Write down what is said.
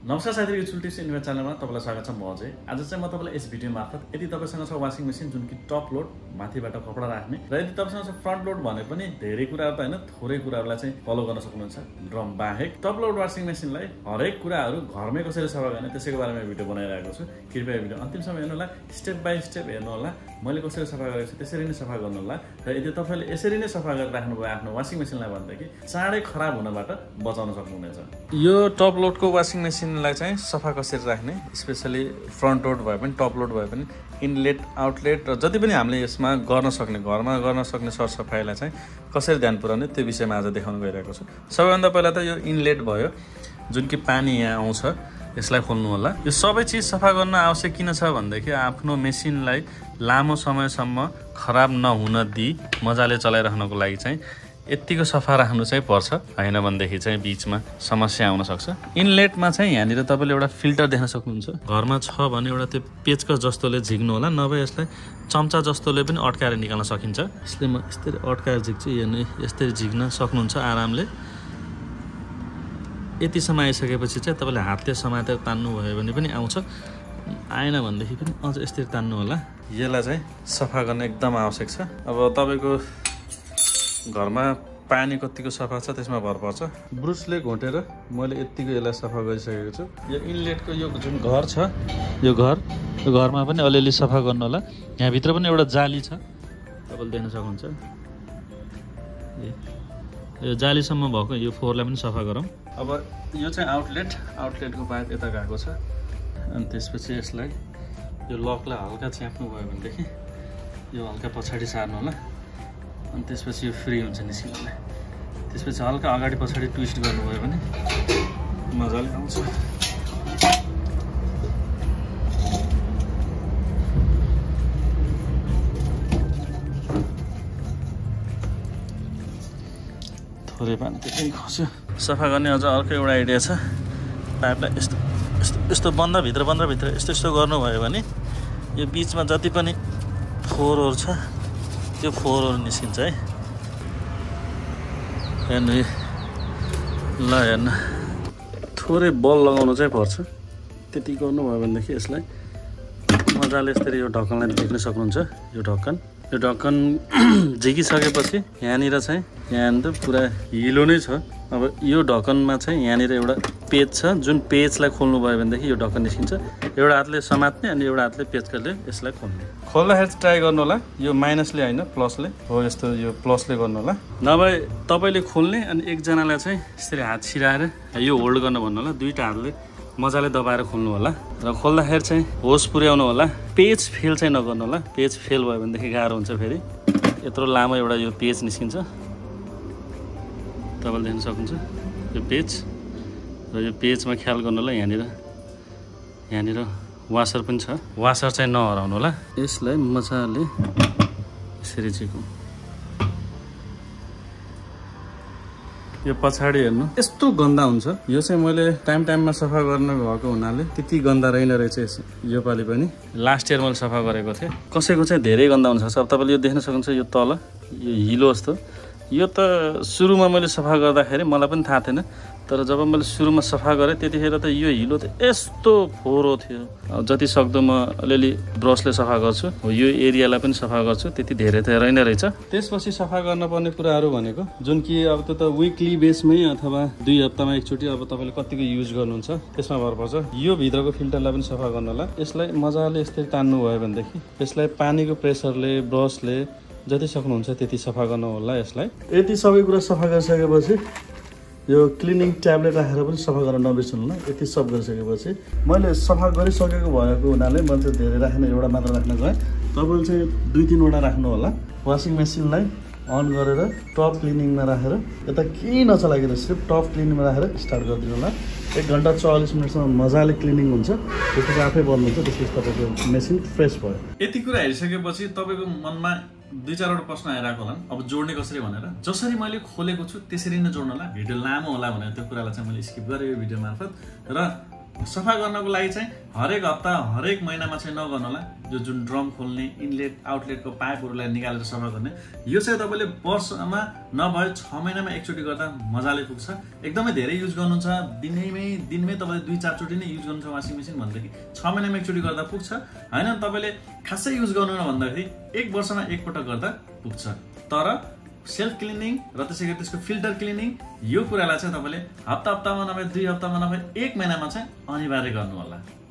नमस्कार साथीहरु, चुल टिप्स इन्भेस्ट च्यानलमा तपाईलाई स्वागत छ। म अजय। आज चाहिँ म तपाईलाई यस भिडियो मार्फत यदि तपाईसँग छ वाशिङ मेसिन जुन कि टप लोड माथिबाट कपडा राख्ने र यदि तपाईसँग छ फ्रन्ट लोड भने पनि धेरै कुराहरु त हैन, थोरै कुराहरुलाई चाहिँ फलो गर्न सक्नुहुन्छ। ड्रम बाहेक टप लोड वाशिङ मेसिनलाई हरेक कुराहरु घरमै कसरी सफा गर्ने त्यसैको बारेमा भिडियो बनाइरहेको छु। कृपया भिडियो अन्तिमसम्म हेर्नु होला, स्टेप बाइ स्टेप हेर्नु होला। मैले कसरी सफा गरेको छु त्यसरी नै सफा गर्नु होला र यदि तपाईले यसरी नै सफा गरेर राख्नु भयो आफ्नो वाशिङ मेसिनलाई भनेदेखि चाँडै खराब हुनबाट बचाउन सक्नुहुनेछ। यो टप लोडको वाशिङ मेसिनलाई चाहिँ सफा कसरी राख्ने, स्पेशली फ्रन्ट लोड भए पनि टप लोड भए पनि इनलेट आउटलेट र जति पनि हामीले यसमा गर्न सक्ने घरमा गर्न सक्ने सरसफाइलाई चाहिँ कसरी ध्यान पुर्याउने त्यो विषयमा आज देखाउन गइरहेको छु। सबैभन्दा पहिला त यो इनलेट भयो जुन कि पानी यहाँ आउँछ, यसलाई खोल्नु होला। यो सबै चिज सफा गर्न आवश्यक किन छ भन्दाखेरि आफ्नो मेसिनलाई लामो समयसम्म खराब नहुन दिई मजाले चलाइराख्नको लागि चाहिँ यतिको सफा राख्नु चाहिँ पर्छ, हैन भनेदेखि चाहिँ बीचमा समस्या आउन सक्छ। इनलेटमा चाहिँ यहाँनिर तपाईले एउटा फिल्टर देख्न सक्नुहुन्छ। घरमा छ भने एउटा त्यो पेचकस जस्तोले झिक्नु होला, नभए यसलाई चम्चा जस्तोले पनि अड्काएर निकाल्न सकिन्छ। यसले म यस्तरी अड्काएर झिक्छु, यस्तरी झिक्न सक्नुहुन्छ आरामले। यतिसम्म आइसकेपछि चाहिँ तपाईले हातले समातेर तान्नु भयो भने पनि आउँछ, आएन भनेदेखि पनि अझ यस्तरी तान्नु होला। यसलाई चाहिँ सफा गर्न एकदम आवश्यक छ। अब तपाईको घरमा पानी कतिको सफा छ त्यसमा भर पर्छ। ब्रुसले घोटेर मैले यतिको यसलाई सफा गरिसकेको छु। यो इनलेटको यो जुन घर छ, यो घरमा पनि अलिअलि सफा गर्नु होला। यहाँभित्र पनि एउटा जाली छ, तपाईँले देख्न सक्नुहुन्छ। यो जालीसम्म भएको यो फोहोरलाई पनि सफा गरौँ। अब यो चाहिँ आउटलेटको पाइप यता गएको छ, अनि त्यसपछि यसलाई यो लकलाई हल्का च्याप्नु भयो भनेदेखि यो हल्का पछाडि सार्नु होला, अनि त्यसपछि यो फ्री हुन्छ निस्किनलाई। त्यसपछि हल्का अगाडि पछाडि ट्विस्ट गर्नुभयो भने मजाले आउँछ। थोरै पानी त्यति खस्यो। सफा गर्ने अझ अर्को एउटा आइडिया छ। पाइपलाई यस्तो भित्र यस्तो गर्नुभयो भने यो बिचमा जति पनि फोहोरहरू छ त्यो फोहोरहरू निस्किन्छ है। हेर्नु ल, हेर्नु थोरै बल लगाउनु चाहिँ पर्छ। त्यति गर्नुभयो भनेदेखि यसलाई मजाले यसरी यो ढक्कनलाई देख्न सक्नुहुन्छ। यो ढक्कन झिकिसकेपछि यहाँनिर चाहिँ पुरा हिलो नै छ। अब यो ढक्कनमा चाहिँ यहाँनिर एउटा पेज छ, जुन पेजलाई खोल्नु भयो भनेदेखि यो ढक्कन निस्किन्छ। एउटा हातले समात्ने अनि एउटा हातले पेजले यसलाई खोल्ने। खोल्दाखेरि चाहिँ ट्राई गर्नु होला यो माइनसले होइन प्लसले हो, यस्तो यो प्लसले गर्नु होला। नभए तपाईँले खोल्ने अनि एकजनालाई चाहिँ यसरी हात छिराएर यो होल्ड गर्न भन्नु होला। दुईवटा हातले मजाले दबाएर खोल्नु होला र खोल्दाखेरि चाहिँ होस पुर्याउनु होला। पेज फेल चाहिँ नगर्नु होला। पेज फेल भयो भनेदेखि गाह्रो हुन्छ। फेरि यत्रो लामो एउटा यो पेज निस्किन्छ, तपाईँले देख्न सक्नुहुन्छ यो पेज। र यो पेजमा ख्याल गर्नु होला। यहाँनिर वासर पनि छ, वासर चाहिँ नहराउनु होला। यसलाई मजाले यसरी झिकौँ। यो पछाडि हेर्नु यस्तो गन्दा हुन्छ। यो चाहिँ मैले टाइममा सफा गर्न भएको हुनाले त्यति गन्दा रहेन रहेछ। यो पालि पनि लास्ट इयर मैले सफा गरेको थिएँ। कसैको चाहिँ धेरै गन्दा हुन्छ। अब तपाईँले यो देख्न सक्नुहुन्छ, यो तल यो हिलो जस्तो। यो त सुरुमा मैले सफा गर्दाखेरि मलाई पनि थाहा थिएन, तर जब मैले सुरुमा सफा गरेँ त्यतिखेर त यो हिलो त यस्तो फोहोरो थियो। जति सक्दो म अलिअलि ब्रसले सफा गर्छु, यो एरियालाई पनि सफा गर्छु। त्यति धेरै त रहेन रहेछ। त्यसपछि सफा गर्नुपर्ने कुराहरू भनेको जुन कि अब त्यो त विकली बेसमै अथवा 2 हप्तामा एकचोटि अब तपाईँले कतिको युज गर्नुहुन्छ त्यसमा भर पर्छ। यो भित्रको फिल्टरलाई पनि सफा गर्नु होला। यसलाई मजाले यस्तै तान्नु भयो भनेदेखि यसलाई पानीको प्रेसरले ब्रसले जति सक्नुहुन्छ त्यति सफा गर्नु होला। यसलाई यति सबै कुरा सफा गरिसकेपछि यो क्लिनिङ ट्याब्लेट राखेर पनि सफा गर्न नबिर्सनु होला। यति सब गरिसकेपछि मैले सफा गरिसकेको भएको हुनाले मैले चाहिँ धेरै राख्ने, एउटा मात्र राख्न गएँ। तपाईँले चाहिँ 2-3 वटा राख्नु होला। वासिङ मेसिनलाई अन गरेर टप क्लिनिङमा राखेर यता केही नचलाइकन सिर्फ टप क्लिनिङमा राखेर स्टार्ट गरिदिनु होला। 1 घन्टा 40 मिनटसम्म मजाले क्लिनिङ हुन्छ। त्यसपछि आफै बन्द हुन्छ। त्यसपछि तपाईँको मेसिन फ्रेस भयो। यति कुरा हेरिसकेपछि तपाईँको मनमा 2-4 वटा प्रश्न आइरहेको होला, अब जोड्ने कसरी भनेर। जसरी मैले खोलेको छु त्यसरी नै जोड्नु होला। भिडियो लामो होला भनेर त्यो कुरालाई चाहिँ मैले स्किप गरेँ यो भिडियो मार्फत। र सफा गर्नको लागि चाहिँ हरेक हप्ता हरेक महिनामा चाहिँ नगर्नु होला। यो जुन ड्रम खोल्ने इनलेट आउटलेटको पाइपहरूलाई निकालेर सफा गर्ने यो चाहिँ तपाईँले वर्षमा नभए 6 महिनामा एकचोटि गर्दा मजाले पुग्छ। एकदमै धेरै युज गर्नुहुन्छ दिनमै तपाईँले 2-4 चोटि नै युज गर्नुहुन्छ वासिङ मेसिन भन्दाखेरि 6 महिनामा एकचोटि गर्दा पुग्छ हैन। तपाईँले खासै युज गर्नु न भन्दाखेरि 1 वर्षमा एकपटक गर्दा पुग्छ। तर सेल्फ क्लिनिङ र त्यसै गरी त्यसको फिल्टर क्लिनिङ यो कुरालाई चाहिँ तपाईँले हप्तामा नभए 2 हप्तामा नभए 1 महिनामा चाहिँ अनिवार्य गर्नु होला।